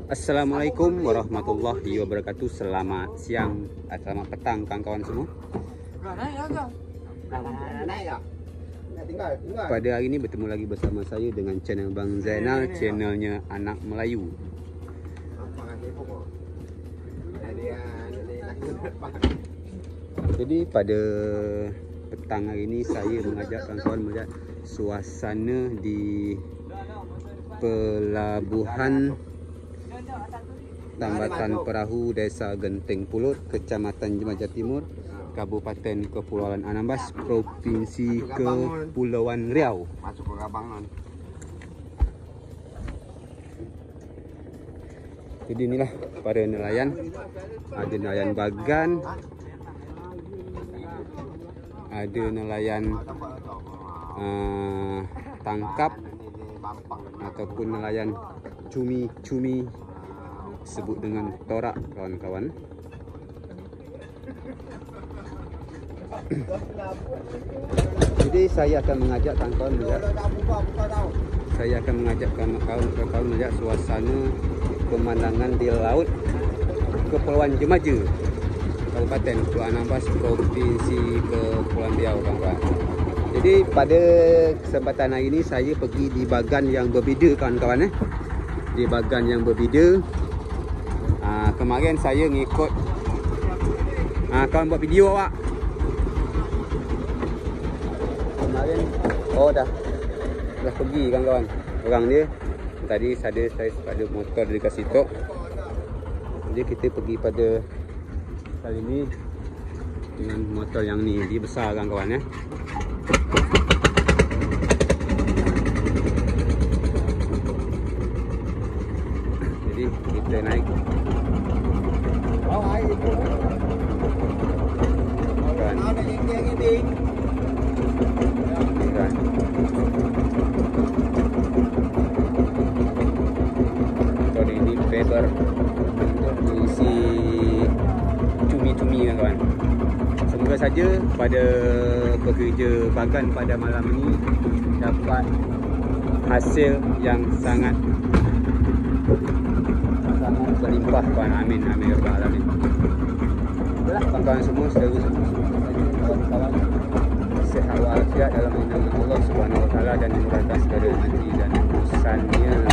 Assalamualaikum warahmatullahi wabarakatuh. Selamat siang, selamat petang kawan-kawan semua. Pada hari ini bertemu lagi bersama saya dengan channel Bang Zainal, channelnya Anak Melayu. Jadi pada petang hari ini saya mengajak kawan-kawan melihat suasana di pelabuhan Tambatan Perahu Desa Genting Pulut, Kecamatan Jemaja Timur, Kabupaten Kepulauan Anambas, Provinsi Kepulauan Riau. Masuk ke Kabangan. Jadi inilah para nelayan. Ada nelayan bagan, ada nelayan tangkap ataupun nelayan cumi-cumi, sebut dengan torak kawan-kawan. Jadi saya akan mengajak kawan-kawan melihat, kawan-kawan melihat suasana pemandangan di laut Kepulauan Jemaja, Kabupaten Kepulauan Anambas, Provinsi Kepulauan Riau, kawan-kawan. Jadi pada kesempatan hari ini saya pergi di bagan yang berbeza, kawan-kawan. Di bagan yang berbeza. Kemarin saya ngikut kawan buat video awak. Kemarin dah pergi kawan-kawan. Orang dia tadi saya ada motor dari Kasitok. Jadi kita pergi pada kali ini dengan motor yang ni, dia besar kawan-kawan . Jadi kita naik. Motor ini paper untuk mengisi cumi-cumi kawan-kawan. Semoga saja pada pekerja bagan pada malam ini dapat hasil yang sangat berlimpah kawan. Amin amin ya rabbal alamin. Itulah kawan-kawan semua, kawan-kawan sehat walafiat dalam lindungan Allah Subhanahu wa taala dan dimudahkan segala rezeki dan urusannya.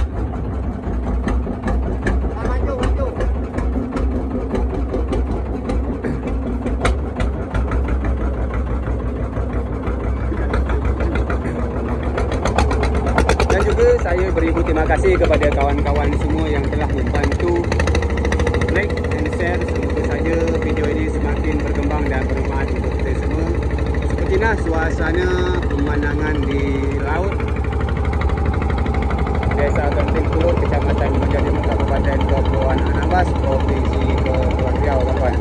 Dan juga saya beribu terima kasih kepada kawan-kawan semua yang telah membantu like dan share. Semoga saja video ini semakin berkembang dan bermanfaat untuk kita semua. Sepertilah suasana pemandangan di laut Desa Genting Pulut, Kecamatan Jemaja Timur, Kabupaten Kepulauan Anambas, Provinsi Kepulauan Riau, kawan.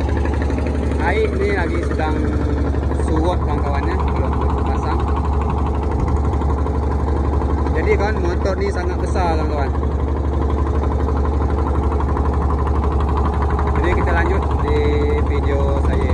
Air ni lagi sedang surut kawan-kawannya, belum pasang. Jadi kan motor ni sangat besar kawan-kawan. Jadi kita lanjut di video saya.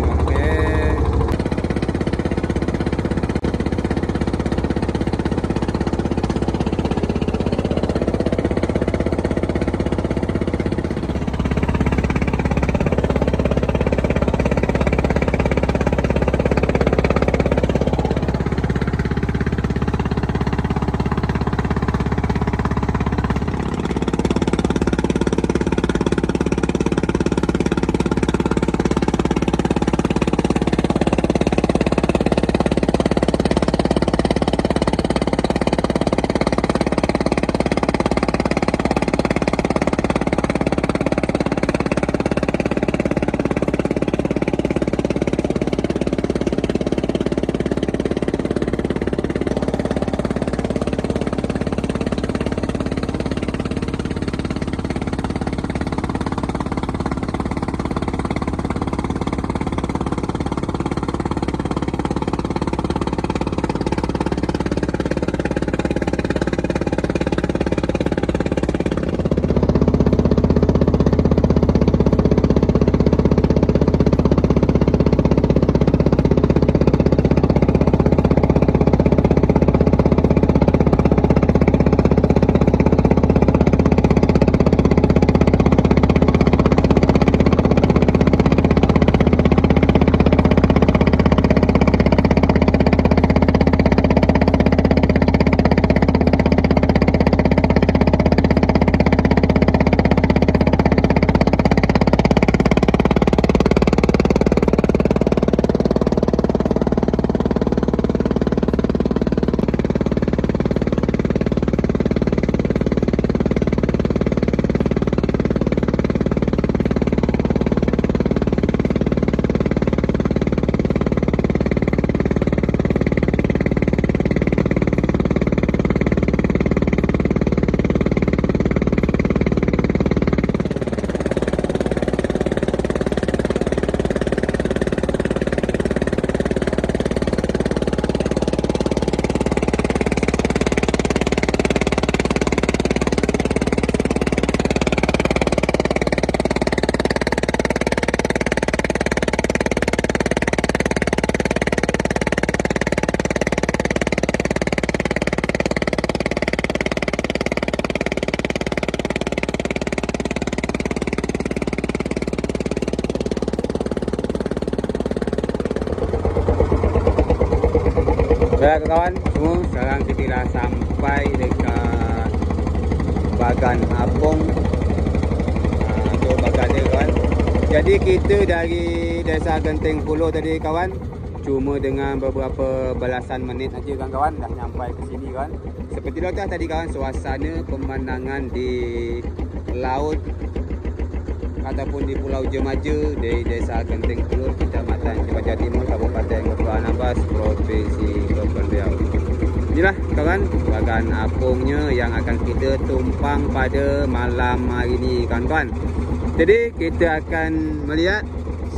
Baiklah kawan semua, sekarang kita dah sampai dekat Bagan Apung. Tu bagan dia kawan. Jadi kita dari Desa Genting Pulo tadi kawan, cuma dengan beberapa belasan minit aja kawan-kawan dah sampai ke sini kawan. Seperti dah tadi kawan, suasana pemandangan di laut ataupun di Pulau Jemaja di Desa Genting Pulo, Kecamatan Cimaja Timur, Kabupaten Kepulauan Ambas, Provinsi Kepulauan Riau. Inilah kawan Bagan Apungnya yang akan kita tumpang pada malam hari ini kawan-kawan. Jadi kita akan melihat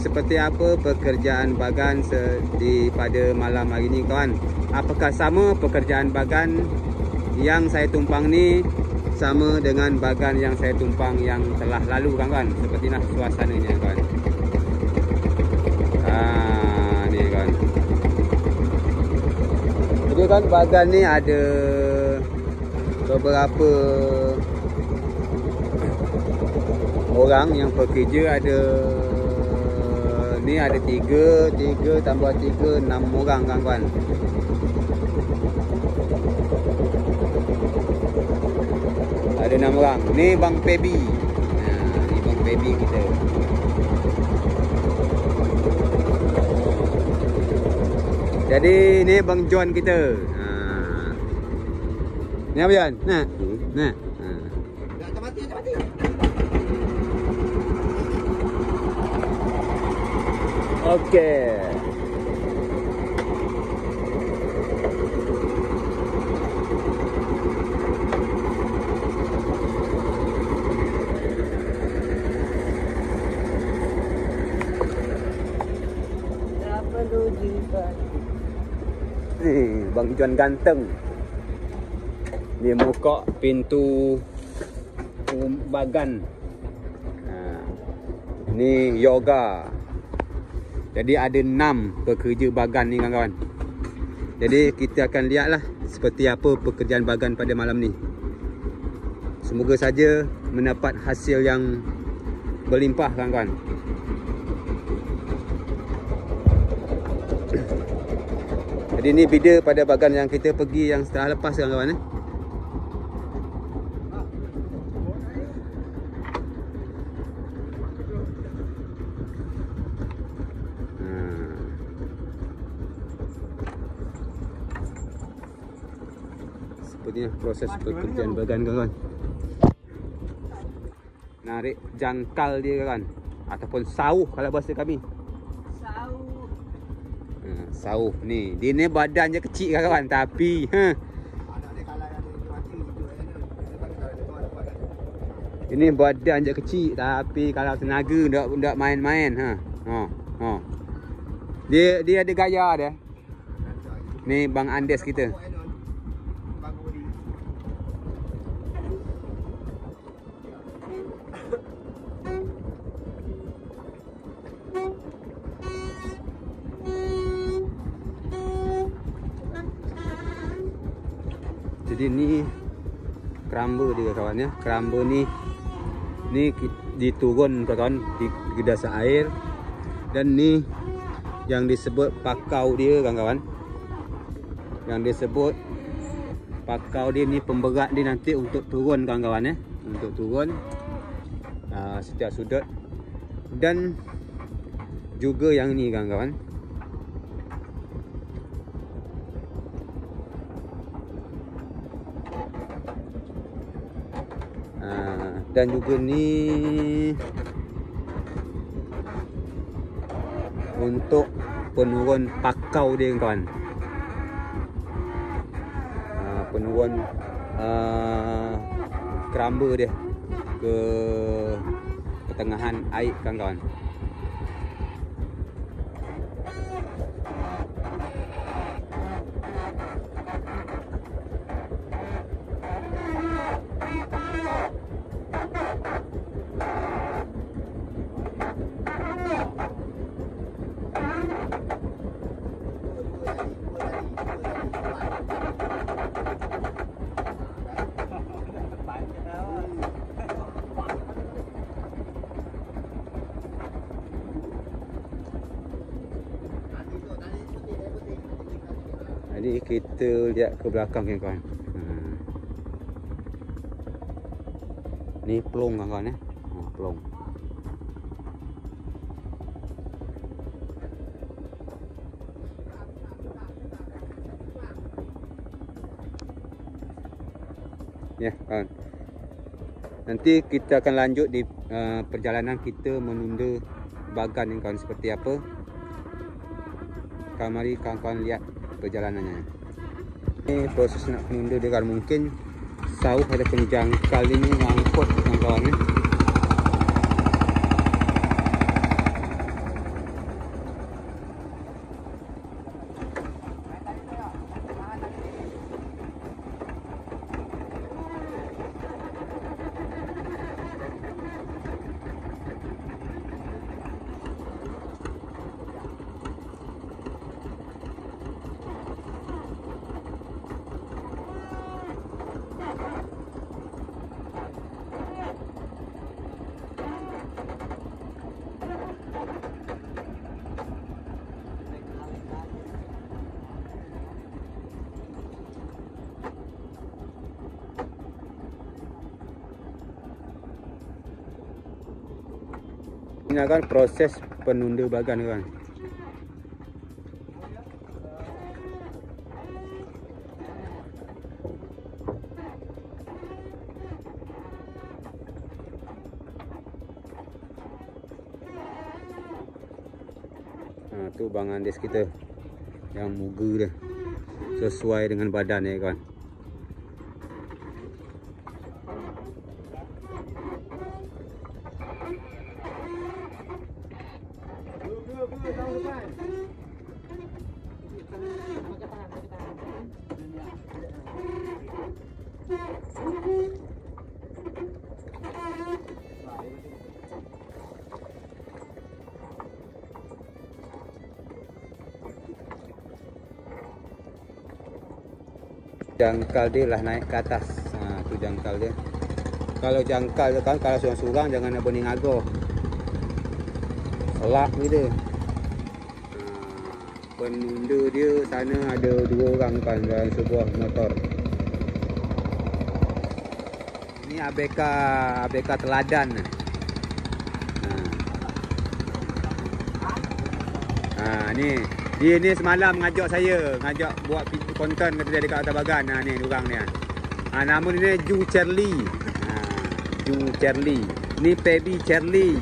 seperti apa pekerjaan bagan pada malam hari ini kawan. Apakah sama pekerjaan bagan yang saya tumpang ni sama dengan bagan yang saya tumpang yang telah lalu kawan-kawan. Sepertilah suasananya kawan. Ni kawan. Jadi kan bagan ni ada beberapa orang yang bekerja. Ni ada 3 tambah 3, 6 orang kawan-kawan. Ada 6 orang. Ni Bang Pebi. Ni Bang Pebi kita. Jadi ni Bang John kita. Ni apa John? Nah. Nah. Dah mati. Okey. Tak perlu dibuat. Bang John ganteng. Dia buka pintu bagan. Ni yoga. Jadi ada 6 pekerja bagan ni kawan-kawan. Jadi kita akan lihatlah seperti apa pekerjaan bagan pada malam ni. Semoga saja mendapat hasil yang berlimpah kawan-kawan. Jadi ni video pada bagan yang kita pergi yang setelah lepas kawan-kawan . Sepertinya proses pekerjaan bagan kawan. Narik jangkal dia kawan, ataupun sauh kalau bahasa kami. Sauh ni. Dia ni badan je kecil kawan, tapi ini badan je kecil tapi kalau tenaga ndak main-main Dia ada gaya dia. Ni Bang Andes kita. Jadi ni keramba dia kawan ya. Keramba ni diturun kawan di dasar air. Dan ni yang disebut pakau dia kawan-kawan. Yang disebut pakau dia ni pemberat dia nanti untuk turun kawan-kawan ya. Untuk turun setiap sudut. Dan juga yang ni kawan-kawan. Dan juga ni untuk penurun pakau dia kawan. Penurun keramba dia ke pertengahan air kawan-kawan. kita lihat ke belakang kawan-kawan. Ni pelong kawan-kawan pelong. Ya kawan. Nanti kita akan lanjut di perjalanan kita menunda bagan ni kawan seperti apa. Mari kawan-kawan lihat perjalanannya. Ini proses nak menunda dia kan, mungkin sauh ataupun jangkal ini ngangkut kawan-kawan ni. Ini kan proses penunda bagan kan. Tu Bang Andes kita yang muga dia sesuai dengan badan ya kawan. Jangkal dia lah naik ke atas. Tu jangkal dia. Kalau jangkal tu kan, kalau seorang-seorang jangan nak bening agoh. Selak gitu. Penunda dia sana ada 2 orang kan dalam sebuah motor. Ini ABK teladan. Ni dia ni semalam ngajak saya, buat konten kata dia dekat atas bagan. Ni orang ni. Nama dia Ju Charlie. Ju Charlie. Ni Baby Charlie.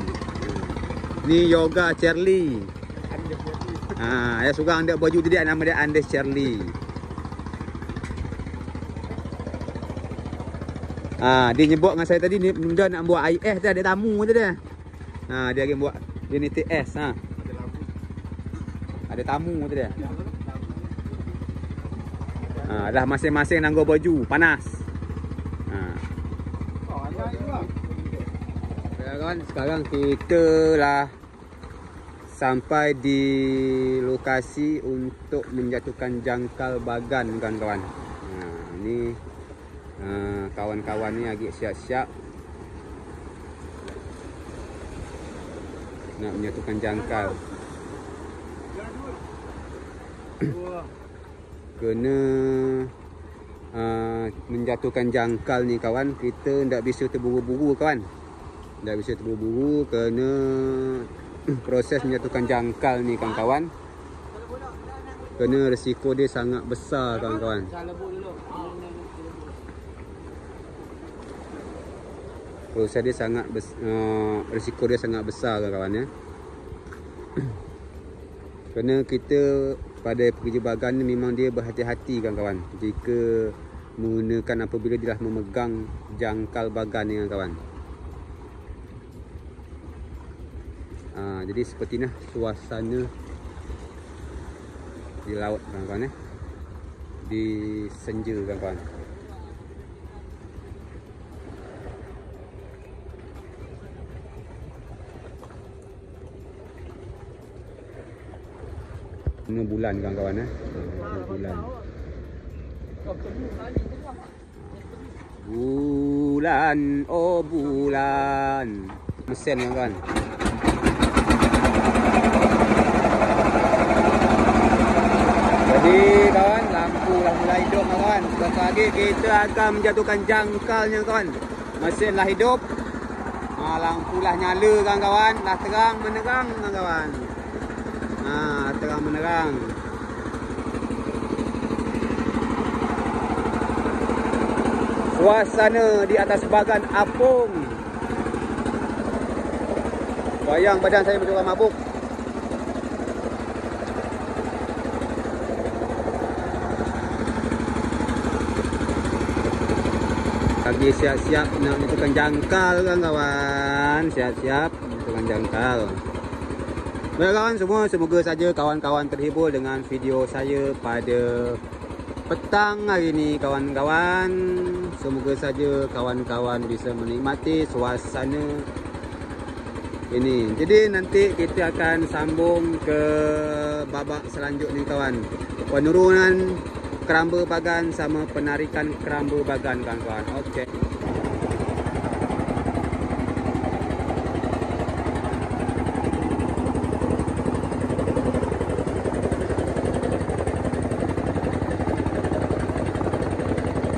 Ni Yoga Charlie. Ya seorang dia baju dia nama dia Andes Charlie. Dia nyebut dengan saya tadi ni dia nak buat IS dia, ada tamu tu dia. Dia lagi buat dia ni TS ada tamu tu dia. Dah masing-masing nanggo baju panas. Kawan, sekarang kita lah sampai di lokasi untuk menjatuhkan jangkal bagan kawan-kawan. Ini kawan-kawan ni lagi siap-siap nak menjatuhkan jangkal. Kena menjatuhkan jangkal ni kawan, kita tidak bisa terburu-buru kawan. Tidak bisa terburu-buru, kena proses menjatuhkan jangkal ni kawan-kawan. Kena risiko dia sangat besar kawan-kawan. Proses dia sangat risiko dia sangat besar kawan-kawan ya. Kerana kita pada pekerja bagan ni memang dia berhati-hati kawan-kawan jika menggunakan apabila dia dah memegang jangkal bagan ni kawan. Jadi seperti ni suasana di laut kawan-kawan ya. Di senja kawan-kawan. Ini bulan kawan-kawan bulan. Bulan, oh bulan. Mesin kawan-kawan. Jadi kawan, lampu dah mulai hidup kawan. Sebentar lagi kita akan menjatuhkan jangkalnya kawan. Mesin lah hidup. Lampu lah nyala kawan-kawan. Dah terang menerang kawan. Terang menerang. Suasana di atas bagan apung. Bayang badan saya macam orang mabuk. Lagi siap-siap nak menentukan jangkal kawan. Siap-siap menentukan jangkal. Baik kawan semua, semoga saja kawan-kawan terhibur dengan video saya pada petang hari ini kawan-kawan. Semoga saja kawan-kawan bisa menikmati suasana ini. Jadi nanti kita akan sambung ke babak selanjutnya kawan. Penurunan keramba bagan sama penarikan keramba bagan kawan-kawan. Okey.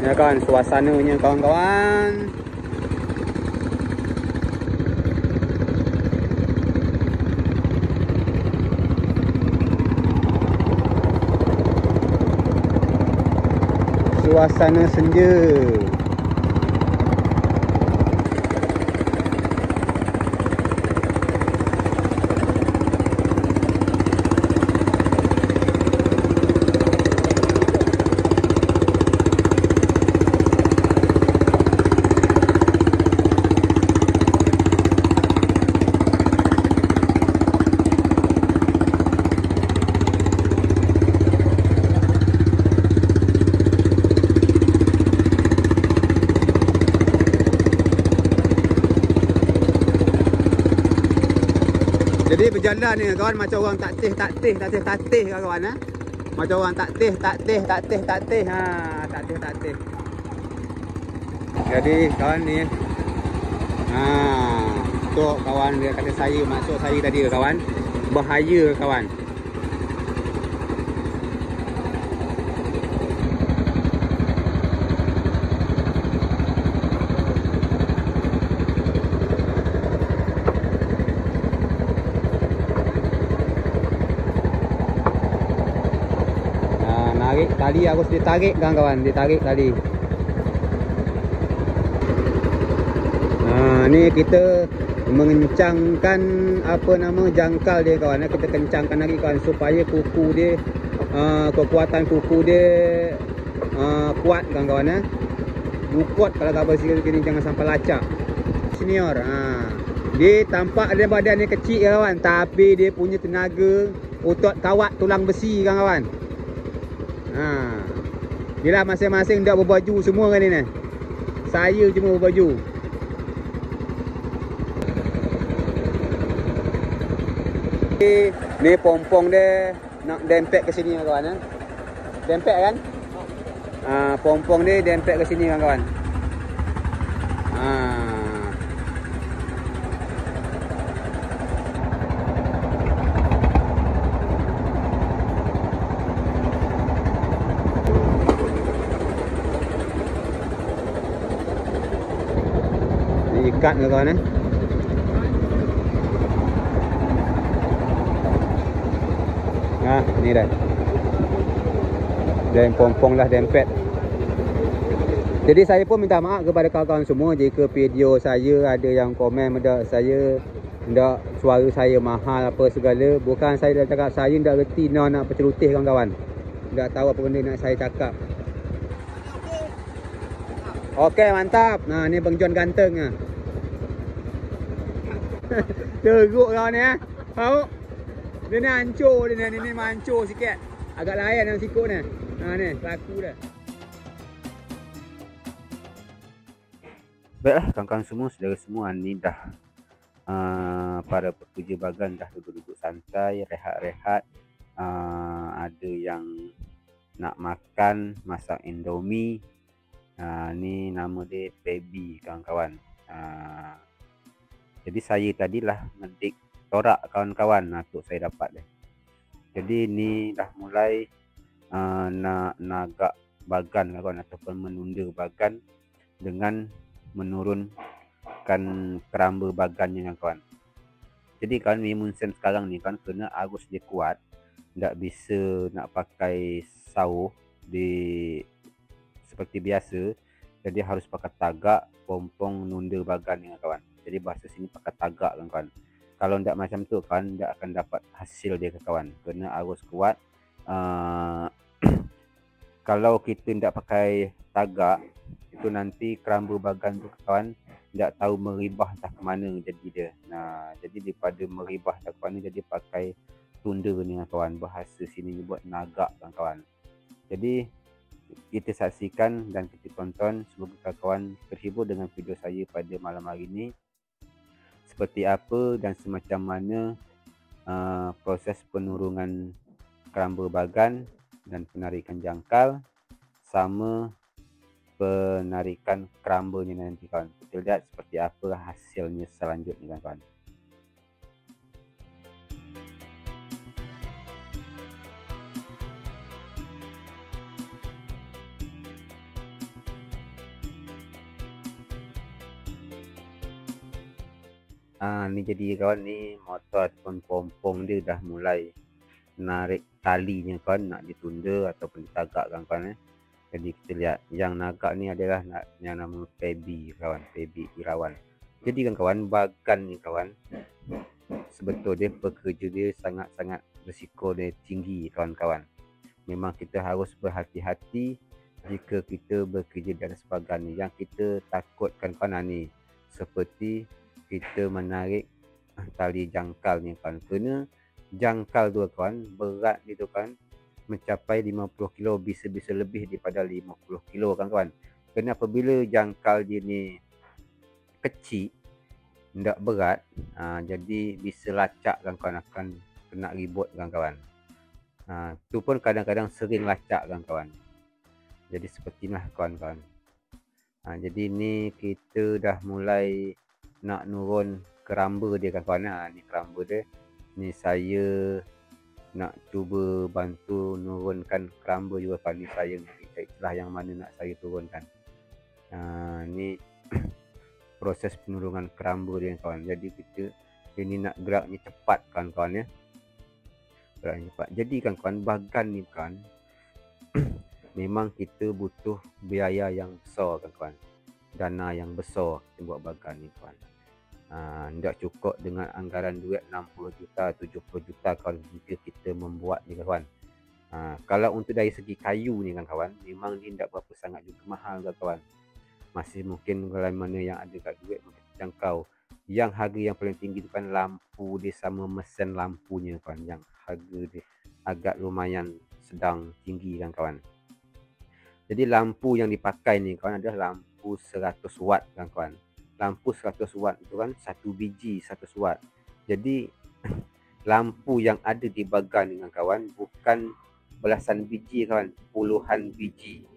Ya kawan, suasananya kawan-kawan. Suasana senja. Jadi berjalan ni kawan macam orang taktih kawan ha. Macam orang taktih. Taktih. Jadi kawan ni tu kawan dia kata saya masuk saya tadi kawan. Bahaya kawan. Tali harus ditarik kawan-kawan, ditarik tali. Ni kita mengencangkan apa nama jangkal dia kawan. Kita kencangkan lagi kawan supaya kuku dia kekuatan kuku dia kuat kawan-kawan. Bukut kalau kabel sini jangan sampai lacak. Senior. Dia tampak dia badan dia kecil kawan, tapi dia punya tenaga otot kawat tulang besi kawan-kawan. Dia lah masing-masing dah berbaju semua kan ni. Saya cuma berbaju. Ni pompong dia nak dempet ke sini kawan. Dempet kan? Pompong dia dempet ke sini kawan. Ikat ke kawan ni dah. Dan pompong lah dempet. Jadi saya pun minta maaf kepada kawan-kawan semua jika video saya ada yang komen mendak saya ndak suara saya mahal apa segala. Bukan saya dah cakap saya ndak reti nak percelutih kawan-kawan. Ndak tahu apa benda nak saya cakap. Okey mantap. Ni Bang John ganteng teruk kawan ni Tahu? Dia ni hancur dia ni. Ni hancur sikit. Agak layan dalam sikut ni. Ni laku dah. Baiklah kawan-kawan semua, saudara semua, ni dah para pekerja bagan dah duduk-duduk santai, rehat-rehat. Ada yang nak makan, masak Indomie. Ni nama dia Baby kawan-kawan. Jadi saya tadilah ngedik torak kawan-kawan untuk saya dapat dia. Jadi ni dah mulai nak nagak bagan kawan, ataupun menunda bagan dengan menurunkan keramba bagannya kawan. Jadi kawan, ni munsen sekarang ni kan kena arus dia kuat, tak bisa nak pakai sauh di seperti biasa. Jadi harus pakai tagak pompong nunda bagan ni kawan. Jadi bahasa sini pakai tagak kan kawan. Kalau ndak macam tu kan, ndak akan dapat hasil dia kawan. Kena arus kuat. Kalau kita ndak pakai tagak, itu nanti keramba bagan tu kawan ndak tahu meribah entah ke mana jadi dia. Nah, jadi daripada meribah entah ke mana, jadi pakai tunda ni kawan. Bahasa sini buat nagak kan kawan. Jadi kita saksikan dan kita tonton. Semoga kawan terhibur dengan video saya pada malam hari ini. Seperti apa dan semacam mana proses penurungan keramba bagan dan penarikan jangkal sama penarikan kerambanya nanti kawan. Kita lihat seperti apa hasilnya selanjutnya kawan. Ni jadi kawan, ni motor ataupun pompong dia dah mulai narik talinya kawan, nak ditunda ataupun ditagak kan kawan. Jadi kita lihat yang nagak ni adalah yang nama Febi kawan, Febi Irawan. Jadi kan kawan, bagan ni kawan, sebetulnya pekerja dia sangat-sangat risiko dia tinggi kawan-kawan. Memang kita harus berhati-hati jika kita bekerja di atas bagan ni. Yang kita takutkan kawan ni seperti kita menarik tali jangkal ni kawan. Kena jangkal tu kawan, berat dia tu kan mencapai 50 kilo, bisa-bisa lebih daripada 50 kilo kan kawan. Kerana apabila jangkal dia ni kecil, tidak berat, jadi bisa lacak kan kawan, akan kena ribut kan kawan. Tu pun kadang-kadang sering lacak kan kawan. Jadi seperti inilah kawan-kawan. Jadi ni kita dah mulai nak nurun keramba dia kan kawan. Ni keramba dia. Ni saya nak cuba bantu nurunkan keramba juga kawan. Ni saya cari celah yang mana nak saya turunkan. Ni proses penurunkan keramba dia kawan. Jadi kita ini nak geraknya cepat kan kawan ya. Geraknya cepat. Jadi kan kawan, bagan ni kan memang kita butuh biaya yang besar kan kawan. Dana yang besar kita buat bagan ni kawan. Tidak cukup dengan anggaran duit 60 juta, 70 juta kawan jika kita membuat ni kawan. Kalau untuk dari segi kayu ni kan kawan, memang dia tidak berapa sangat juga mahal kan kawan. Masih mungkin kalau mana yang ada kat duit mungkin jangkau. Yang harga yang paling tinggi tu kan lampu dia sama mesin lampunya kawan. Yang harga dia agak lumayan sedang tinggi kan kawan. Jadi lampu yang dipakai ni kawan adalah lampu 100 watt kan kawan. Lampu 100 watt itu kan 1 biji 100 watt. Jadi lampu yang ada di bagan dengan kawan bukan belasan biji kawan, puluhan biji.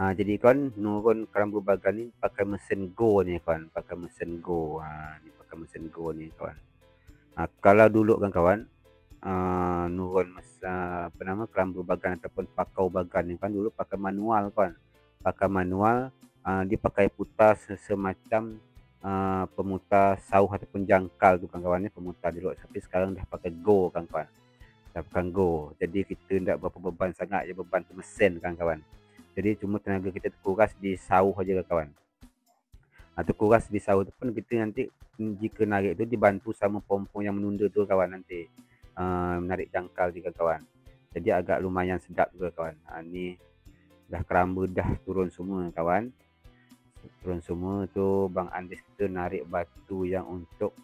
Jadi kawan, nurun keramba bagan ni pakai mesin Go ni kawan, pakai mesin Go. Ni pakai mesin Go ni kawan. Kalau dulu kan kawan, nurun keramba bagan ataupun pakau bagan ni kan dulu pakai manual kawan. Pakai manual, dia pakai putar semacam pemutar sauh ataupun jangkal tu kan kawan ni, pemutar dulu. Tapi sekarang dah pakai Go kan kawan. Dah pakai Go. Jadi kita tidak berapa beban sangat, je beban tu mesin kan kawan. Jadi cuma tenaga kita terkuras di sauh aja kawan. Terkuras di sauh tu pun kita nanti jika narik tu dibantu sama pompong yang menunda tu kawan nanti. Menarik jangkal juga kawan. Jadi agak lumayan sedap juga kawan. Ni dah keramba dah turun semua kawan. Turun semua tu Bang Andis kita narik batu yang untuk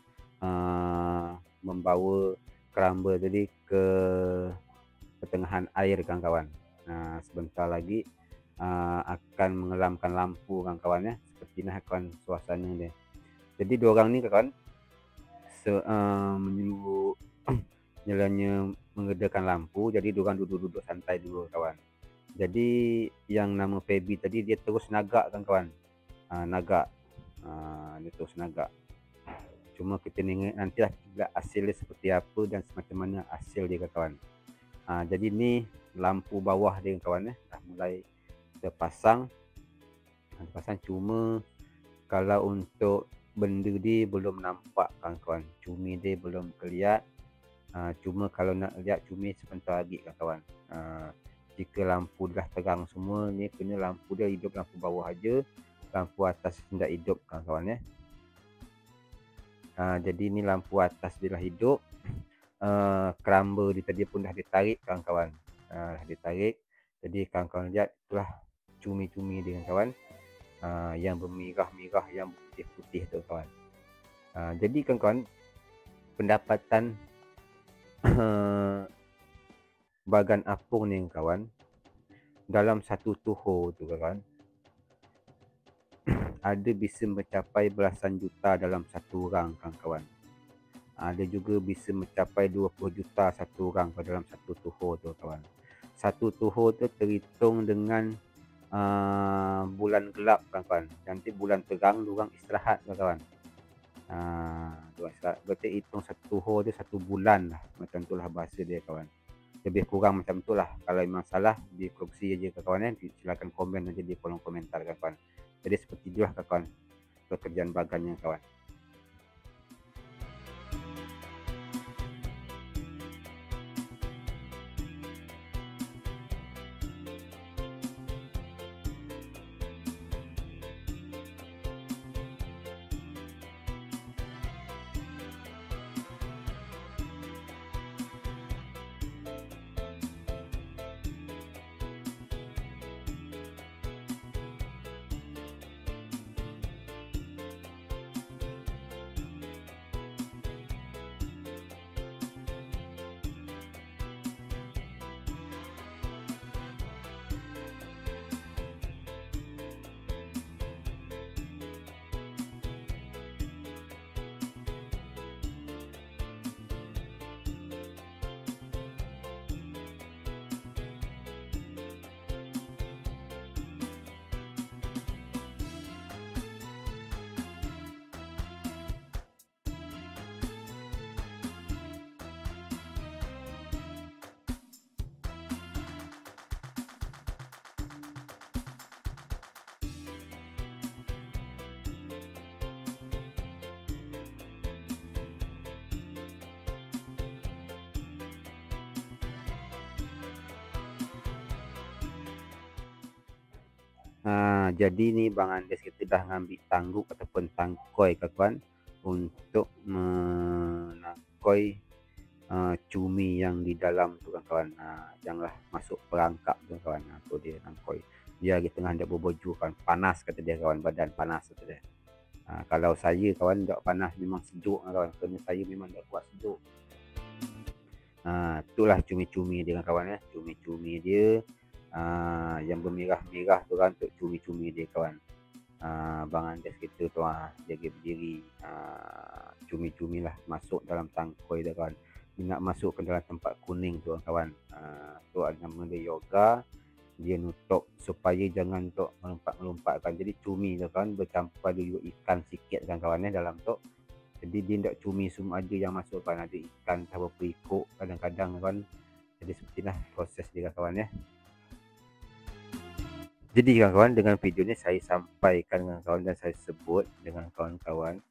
membawa keramba tadi ke pertengahan air kan kawan. Sebentar lagi akan mengelamkan lampu kawan-kawan ya. Seperti nah kawan suasana dia. Jadi dua orang ni kawan menunggu nyalanya mengedakan lampu, jadi dua orang duduk-duduk santai dulu kawan. Jadi yang nama Feby tadi dia terus nagak kan kawan. Nagak. Dia terus nagak. Cuma kita tengok nantilah hasilnya seperti apa dan semacam mana hasil dia kawan. Jadi ni lampu bawah dia kawan dah mulai terpasang. Cuma kalau untuk benda dia belum nampak kawan-kawan. Cumi dia belum kelihatan. Cuma kalau nak lihat cumi sebentar lagi kawan. Jika lampu dah terang semua ni, kena lampu dia hidup lampu bawah aja, lampu atas tidak hidup kawan-kawan ya. Jadi ni lampu atas dia dah hidup. Keramba dia tadi pun dah ditarik kawan-kawan. Dah ditarik. Jadi kawan-kawan lihat itulah cumi-cumi dia kawan. Yang bermirah-mirah, yang putih-putih tu kawan. Jadi kawan-kawan, pendapatan bagan apung ni kawan, dalam satu tuho tu kawan, ada bisa mencapai belasan juta dalam satu orang kawan-kawan. Ada juga bisa mencapai 20 juta satu orang dalam satu tuho tu kawan. Satu tuho tu terhitung dengan bulan gelap kawan-kawan. Nanti bulan terang diorang istirahat kawan-kawan. Berarti hitung satu tuho tu satu bulan lah. Macam tu lah bahasa dia kawan. Lebih kurang macam tu lah. Kalau memang salah dikongsi aja kawan silakan komen aja di kolom komentar kawan. Jadi seperti itulah kawan pekerjaan bagannya kawan. Jadi ni Bang Andes kita dah ngambil tangguk ataupun tangkoi kawan untuk menangkoi cumi yang di dalam tu kawan. Janganlah masuk perangkap tu kawan. Tu dia tangkoi. Dia di tengah dia berboju kan, panas kata dia kawan, badan panas kata dia. Kalau saya kawan tak panas, memang sejuk kawan. Kerana saya memang tak kuat sejuk. Itulah cumi-cumi dia kawan ya. Cumi-cumi dia yang bermirah-mirah tu kan, untuk cumi-cumi dia kawan. Bang Andes kita tu jaga berdiri. Cumi-cumi lah masuk dalam tangkoi dia kawan. Dia nak masuk ke dalam tempat kuning tu kawan. Tu ada nama dia yoga. Dia nutup supaya jangan untuk melompat-melompatkan. Jadi cumi tu kan bercampur ada juga ikan sikit kan kawan dalam tu. Jadi dia tak cumi semua aja yang masuk kan. Ada ikan sama perikuk kadang-kadang kan. Jadi sepertilah proses dia kawan ya. Jadi kawan-kawan, dengan video ni saya sampaikan dengan kawan dan saya sebut dengan kawan-kawan,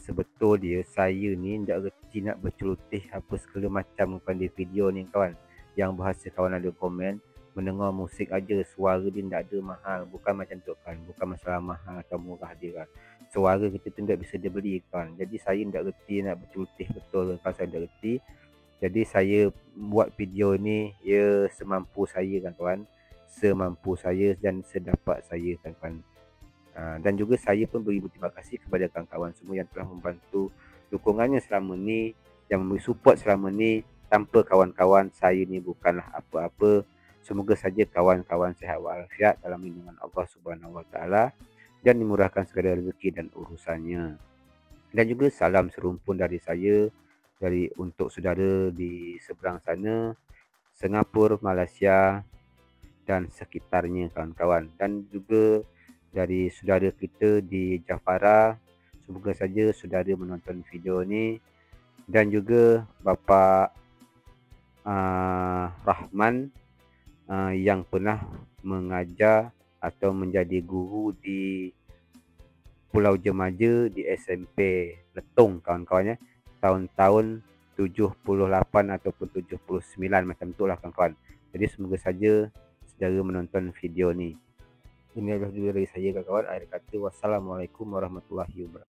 sebetul dia saya ni tak reti nak berceloteh apa segala macam pada video ni kawan. Yang bahasa kawan ada komen, mendengar musik aja, suara dia tak ada mahal, bukan macam tu kan, bukan masalah mahal atau murah dia kan. Suara kita tu tak bisa dibeli kan. Jadi saya tak reti nak berceloteh betul kan, saya tak reti. Jadi saya buat video ni ya semampu saya kan kawan. Semampu saya dan sedapat saya kawan. Dan juga saya pun beribu terima kasih kepada kawan-kawan semua yang telah membantu dukungannya selama ni, yang memberi support selama ni. Tanpa kawan-kawan saya ni bukanlah apa-apa. Semoga saja kawan-kawan sehat walafiat dalam lindungan Allah Subhanahu Wa Taala dan dimurahkan segala rezeki dan urusannya. Dan juga salam serumpun dari saya untuk saudara di seberang sana, Singapura, Malaysia dan sekitarnya kawan-kawan. Dan juga dari saudara kita di Jafara, semoga saja saudara menonton video ni. Dan juga Bapa Rahman yang pernah mengajar atau menjadi guru di Pulau Jemaja di SMP Letong kawan-kawan ya. Tahun-tahun 78 ataupun 79 macam itulah kawan-kawan. Jadi semoga saja saudara menonton video ni. Ini adalah video dari saya kawan-kawan. Akhir kata wassalamualaikum warahmatullahi wabarakatuh.